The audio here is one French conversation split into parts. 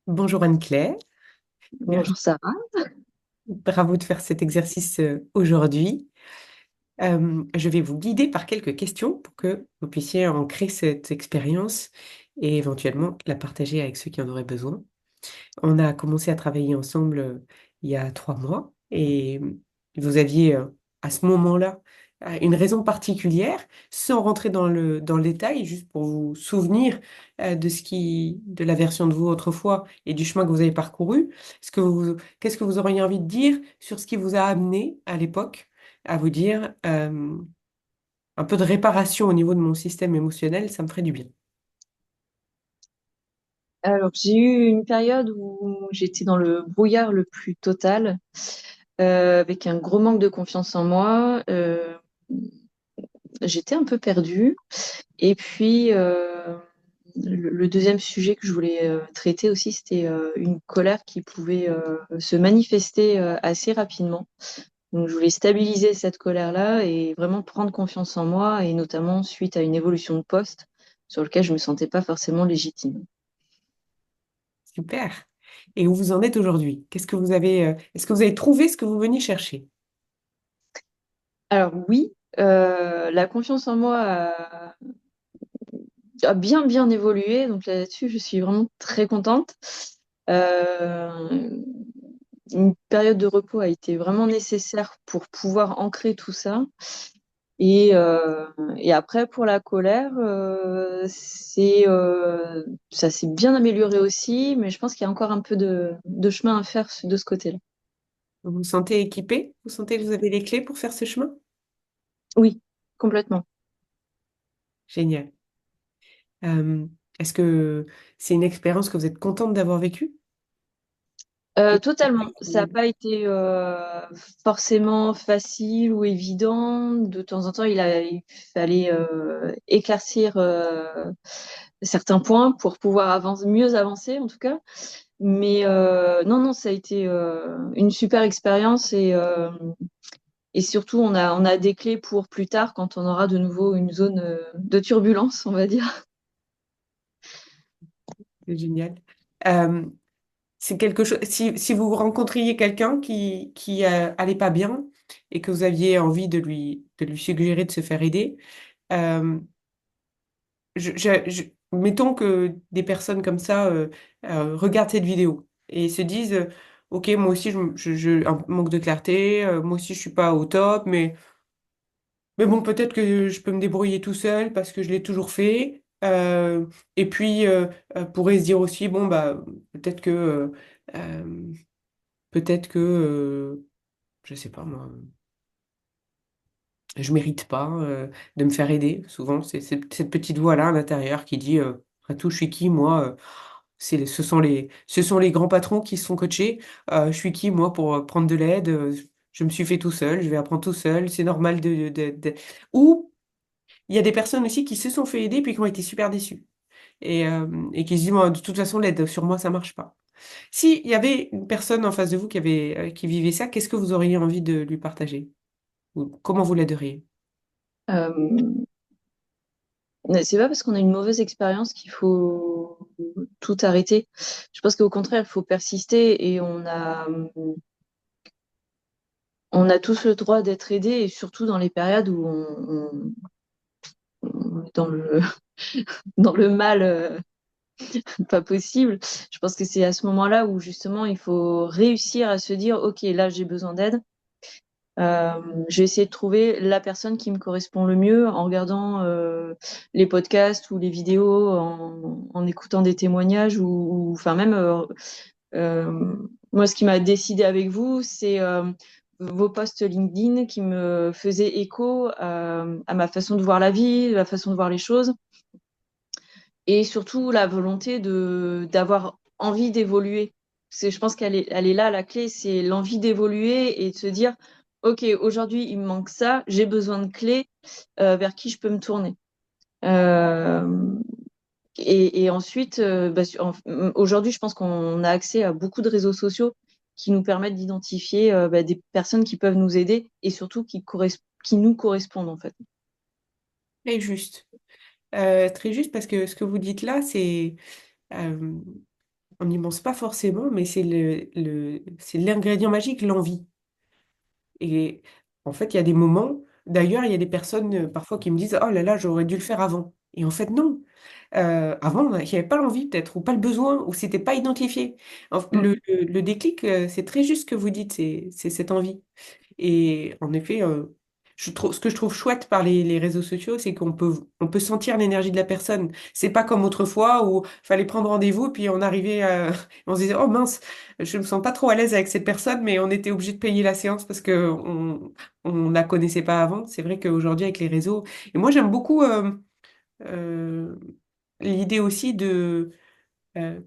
Bonjour Anne-Claire. Bonjour Sarah. Bravo de faire cet exercice aujourd'hui. Je vais vous guider par quelques questions pour que vous puissiez ancrer cette expérience et éventuellement la partager avec ceux qui en auraient besoin. On a commencé à travailler ensemble il y a 3 mois et vous aviez à ce moment-là une raison particulière, sans rentrer dans le détail, juste pour vous souvenir de la version de vous autrefois et du chemin que vous avez parcouru. Qu'est-ce que vous auriez envie de dire sur ce qui vous a amené à l'époque à vous dire un peu de réparation au niveau de mon système émotionnel, ça me ferait du bien. Alors, j'ai eu une période où j'étais dans le brouillard le plus total, avec un gros manque de confiance en moi. J'étais un peu perdue. Et puis, le deuxième sujet que je voulais traiter aussi, c'était une colère qui pouvait se manifester assez rapidement. Donc, je voulais stabiliser cette colère-là et vraiment prendre confiance en moi, et notamment suite à une évolution de poste sur lequel je me sentais pas forcément légitime. Super. Et où vous en êtes aujourd'hui? Est-ce que vous avez trouvé ce que vous veniez chercher? Alors oui, la confiance en moi a bien bien évolué, donc là-dessus je suis vraiment très contente. Euh, une période de repos a été vraiment nécessaire pour pouvoir ancrer tout ça. Et après pour la colère, ça s'est bien amélioré aussi, mais je pense qu'il y a encore un peu de chemin à faire de ce côté-là. Vous vous sentez équipé? Vous sentez que vous avez les clés pour faire ce chemin? Oui, complètement. Génial. Euh, Est-ce que c'est une expérience que vous êtes contente d'avoir vécue? Totalement. Ça n'a pas été forcément facile ou évident. De temps en temps, il fallait éclaircir certains points pour pouvoir mieux avancer, en tout cas. Mais non, non, ça a été une super expérience, et surtout, on a des clés pour plus tard quand on aura de nouveau une zone de turbulence, on va dire. C'est génial. Euh, c'est quelque chose. Si vous rencontriez quelqu'un qui allait pas bien et que vous aviez envie de lui suggérer de se faire aider, euh, mettons que des personnes comme ça regardent cette vidéo et se disent, OK, moi aussi, un manque de clarté, moi aussi, je suis pas au top, mais bon, peut-être que je peux me débrouiller tout seul parce que je l'ai toujours fait. Et puis, pourrait se dire aussi, bon, bah, peut-être que, euh, peut-être que, je sais pas moi, je mérite pas de me faire aider. Souvent, c'est cette petite voix-là à l'intérieur qui dit, après tout, je suis qui, moi? Ce sont les grands patrons qui se font coacher. Je suis qui, moi, pour prendre de l'aide? Je me suis fait tout seul, je vais apprendre tout seul, c'est normal Ou il y a des personnes aussi qui se sont fait aider puis qui ont été super déçues. Et qui se disent, moi, de toute façon, l'aide sur moi, ça marche pas. S'il y avait une personne en face de vous qui vivait ça, qu'est-ce que vous auriez envie de lui partager? Ou comment vous l'aideriez? Euh, Mais c'est pas parce qu'on a une mauvaise expérience qu'il faut tout arrêter. Je pense qu'au contraire, il faut persister, et on a tous le droit d'être aidé, et surtout dans les périodes où on est dans le mal, pas possible. Je pense que c'est à ce moment-là où justement il faut réussir à se dire, OK, là j'ai besoin d'aide. Euh, je vais essayer de trouver la personne qui me correspond le mieux en regardant les podcasts ou les vidéos, en écoutant des témoignages, enfin même euh, moi, ce qui m'a décidé avec vous, c'est vos posts LinkedIn qui me faisaient écho à ma façon de voir la vie, la façon de voir les choses, et surtout la volonté d'avoir envie d'évoluer. Je pense qu'elle est là, la clé, c'est l'envie d'évoluer et de se dire, OK, aujourd'hui, il me manque ça, j'ai besoin de clés, vers qui je peux me tourner. Euh, et ensuite, aujourd'hui, je pense qu'on a accès à beaucoup de réseaux sociaux qui nous permettent d'identifier des personnes qui peuvent nous aider, et surtout qui nous correspondent en fait. Très juste. Très juste parce que ce que vous dites là, euh, on n'y pense pas forcément, mais c'est c'est l'ingrédient magique, l'envie. Et en fait, il y a des moments, d'ailleurs, il y a des personnes parfois qui me disent, oh là là, j'aurais dû le faire avant. Et en fait, non. Avant, il n'y avait pas l'envie peut-être, ou pas le besoin, ou c'était pas identifié. Mm. Le déclic, c'est très juste ce que vous dites, c'est cette envie. Et en effet, ce que je trouve chouette par les réseaux sociaux, c'est on peut sentir l'énergie de la personne. C'est pas comme autrefois où fallait prendre rendez-vous, puis on arrivait on se disait, oh mince, je me sens pas trop à l'aise avec cette personne, mais on était obligé de payer la séance parce que on la connaissait pas avant. C'est vrai qu'aujourd'hui, avec les réseaux, et moi j'aime beaucoup euh, l'idée aussi de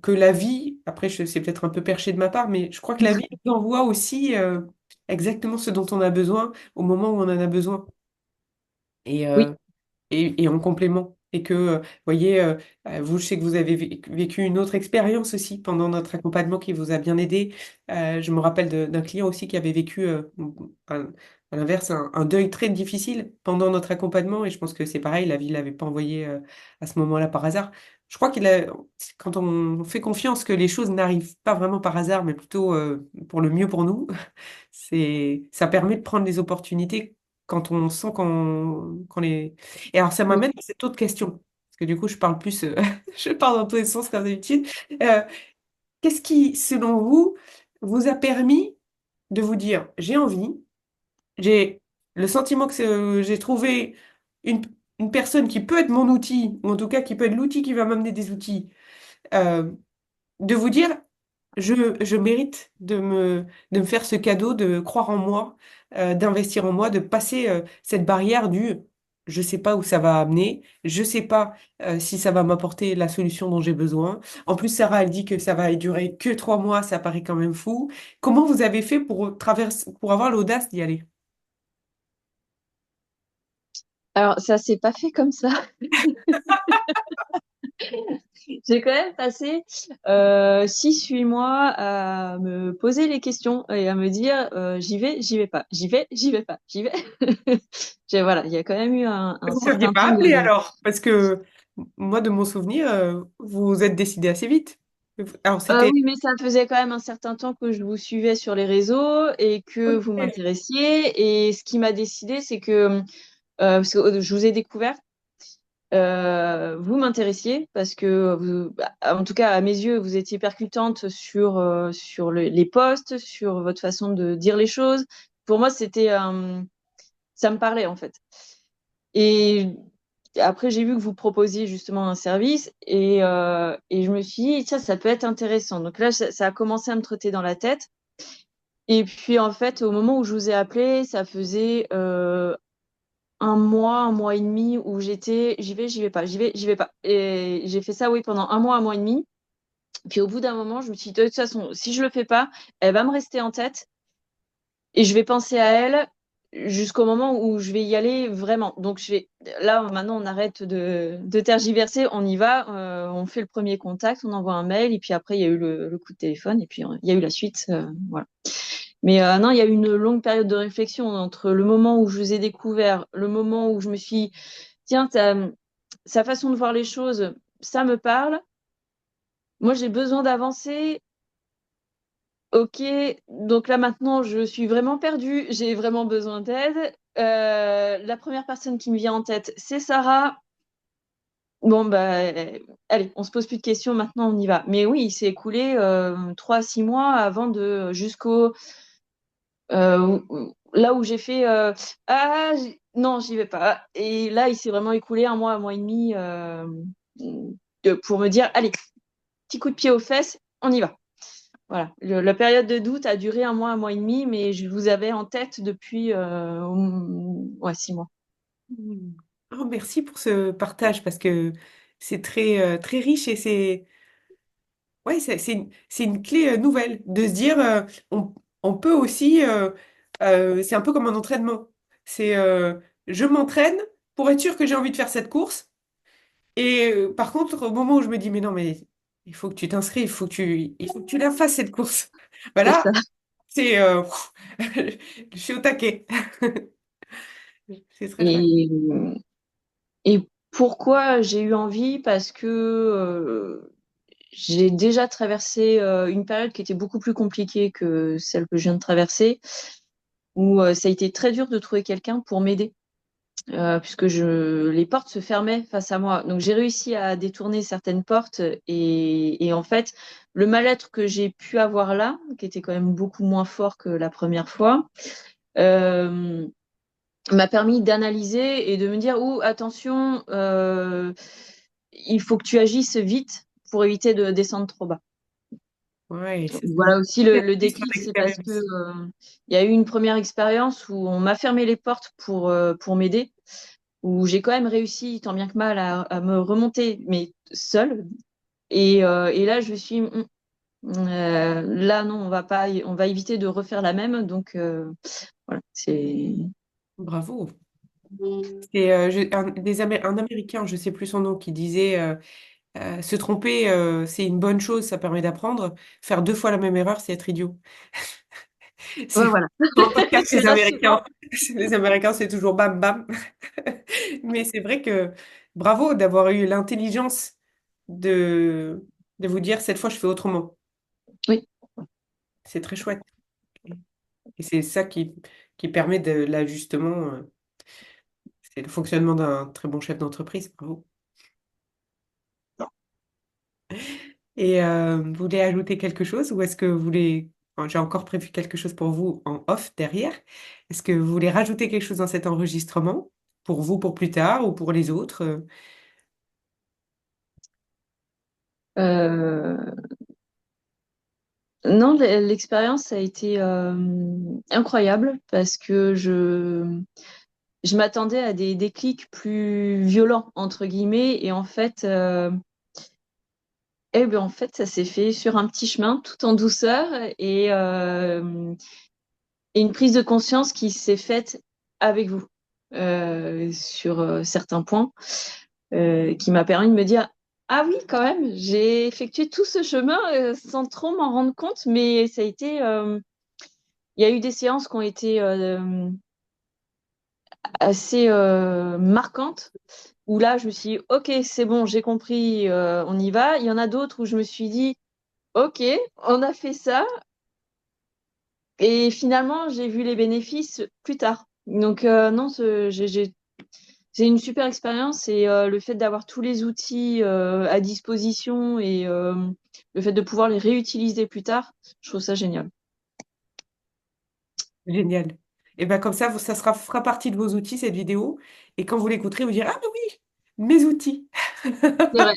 que la vie, après c'est peut-être un peu perché de ma part, mais je crois que la vie nous envoie aussi exactement ce dont on a besoin au moment où on en a besoin et, Oui. et en complément. Et que, vous voyez, vous, je sais que vous avez vécu une autre expérience aussi pendant notre accompagnement qui vous a bien aidé. Je me rappelle d'un client aussi qui avait vécu, un- à l'inverse, un deuil très difficile pendant notre accompagnement. Et je pense que c'est pareil, la vie ne l'avait pas envoyé à ce moment-là par hasard. Je crois quand on fait confiance que les choses n'arrivent pas vraiment par hasard, mais plutôt pour le mieux pour nous, ça permet de prendre les opportunités quand on sent qu'on les... Et alors, ça Mm. m'amène à cette autre question, parce que du coup, je parle plus, je parle dans tous les sens comme d'habitude. Euh, Qu'est-ce qui, selon vous, vous a permis de vous dire, j'ai envie, j'ai le sentiment que j'ai trouvé une, une personne qui peut être mon outil, ou en tout cas qui peut être l'outil qui va m'amener des outils, euh, de vous dire, je mérite de me faire ce cadeau, de croire en moi, d'investir en moi, de passer cette barrière du je sais pas où ça va amener, je sais pas si ça va m'apporter la solution dont j'ai besoin. En plus, Sarah, elle dit que ça va durer que 3 mois, ça paraît quand même fou. Comment vous avez fait pour avoir l'audace d'y aller? Alors, ça s'est pas fait comme ça. J'ai quand même passé 6-8 mois à me poser les questions et à me dire j'y vais pas, j'y vais pas, j'y vais. Voilà, il y a quand même eu un Vous m'aviez certain pas temps appelé de. alors, parce que moi, de mon souvenir, vous vous êtes décidé assez vite. Alors, c'était... Oui, mais ça faisait quand même un certain temps que je vous suivais sur les réseaux et que vous Ok. m'intéressiez. Et ce qui m'a décidé, c'est que parce que je vous ai découvert. Vous m'intéressiez parce que bah, en tout cas à mes yeux, vous étiez percutante sur les posts, sur votre façon de dire les choses. Pour moi, ça me parlait en fait. Et après, j'ai vu que vous proposiez justement un service et je me suis dit, tiens, ça peut être intéressant. Donc là, ça a commencé à me trotter dans la tête. Et puis en fait, au moment où je vous ai appelé, ça faisait un mois et demi où j'y vais pas, j'y vais pas. Et j'ai fait ça, oui, pendant un mois et demi. Puis au bout d'un moment, je me suis dit, de toute façon, si je le fais pas, elle va me rester en tête et je vais penser à elle jusqu'au moment où je vais y aller vraiment. Donc là, maintenant, on arrête de tergiverser, on y va, on fait le premier contact, on envoie un mail et puis après, il y a eu le coup de téléphone et puis il y a eu la suite, voilà. Mais non, il y a eu une longue période de réflexion entre le moment où je vous ai découvert, le moment où je me suis dit, tiens, sa façon de voir les choses, ça me parle. Moi, j'ai besoin d'avancer. Ok, donc là maintenant, je suis vraiment perdue. J'ai vraiment besoin d'aide. La première personne qui me vient en tête, c'est Sarah. Bon, bah, allez, on se pose plus de questions. Maintenant, on y va. Mais oui, il s'est écoulé 3 à 6 mois avant jusqu'au là où j'ai fait non, j'y vais pas. Et là, il s'est vraiment écoulé un mois et demi pour me dire, allez, petit coup de pied aux fesses, on y va. Voilà. La période de doute a duré un mois et demi, mais je vous avais en tête depuis ouais, 6 mois. Hmm. Oh, merci pour ce partage parce que c'est très, très riche et ouais, c'est une clé nouvelle de se dire on peut aussi, c'est un peu comme un entraînement. C'est je m'entraîne pour être sûr que j'ai envie de faire cette course. Et par contre, au moment où je me dis mais non, mais il faut que tu t'inscrives, il faut que tu la fasses cette course. C'est Voilà, ça. c'est je suis au taquet. C'est très chouette. Et, et pourquoi j'ai eu envie? Parce que j'ai déjà traversé une période qui était beaucoup plus compliquée que celle que je viens de traverser, où ça a été très dur de trouver quelqu'un pour m'aider, puisque les portes se fermaient face à moi. Donc j'ai réussi à détourner certaines portes et en fait, le mal-être que j'ai pu avoir là, qui était quand même beaucoup moins fort que la première fois, euh, m'a permis d'analyser et de me dire, oh, attention, il faut que tu agisses vite pour éviter de descendre trop bas. Ouais, c'est ça. Voilà aussi Merci le sur déclic, c'est parce que l'expérience. il y a eu une première expérience où on m'a fermé les portes pour m'aider, où j'ai quand même réussi, tant bien que mal, à me remonter, mais seule. Et là, je me suis dit, là, non, on va pas, on va éviter de refaire la même. Donc, voilà, c'est. Bravo. C'est un Américain, je sais plus son nom, qui disait se tromper, c'est une bonne chose, ça permet d'apprendre. Faire deux fois la même erreur, c'est être idiot. Ouais, C'est voilà. en podcast C'est les rassurant. Américains. Les Américains, c'est toujours bam bam. Mais c'est vrai que bravo d'avoir eu l'intelligence de, de vous dire cette fois je fais autrement. Oui, C'est très chouette. Et c'est ça qui permet de l'ajustement. C'est le fonctionnement d'un très bon chef d'entreprise. Bravo. Et vous voulez ajouter quelque chose ou est-ce que vous voulez... Enfin, j'ai encore prévu quelque chose pour vous en off derrière. Est-ce que vous voulez rajouter quelque chose dans cet enregistrement pour vous, pour plus tard ou pour les autres? euh, non, l'expérience a été incroyable parce que je m'attendais à des déclics plus violents, entre guillemets, et en fait, ça s'est fait sur un petit chemin, tout en douceur, et une prise de conscience qui s'est faite avec vous sur certains points, qui m'a permis de me dire, ah oui, quand même, j'ai effectué tout ce chemin sans trop m'en rendre compte, mais ça a été, il y a eu des séances qui ont été assez marquantes où là, je me suis dit, OK, c'est bon, j'ai compris, on y va. Il y en a d'autres où je me suis dit, OK, on a fait ça. Et finalement, j'ai vu les bénéfices plus tard. Donc, non, c'est une super expérience et le fait d'avoir tous les outils à disposition et le fait de pouvoir les réutiliser plus tard, je trouve ça génial. Génial. Et bien comme ça, ça fera partie de vos outils, cette vidéo. Et quand vous l'écouterez, vous direz, ah mais oui, mes outils. C'est vrai.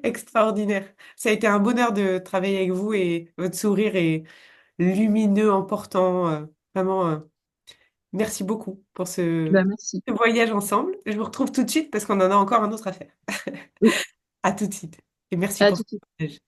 Extraordinaire. Ça a été un bonheur de travailler avec vous et votre sourire est lumineux, important. Vraiment, merci beaucoup pour Bah, merci. ce voyage ensemble. Je vous retrouve tout de suite parce qu'on en a encore un autre à faire. Oui, À tout de suite. Et merci à pour tout ce de suite. partage.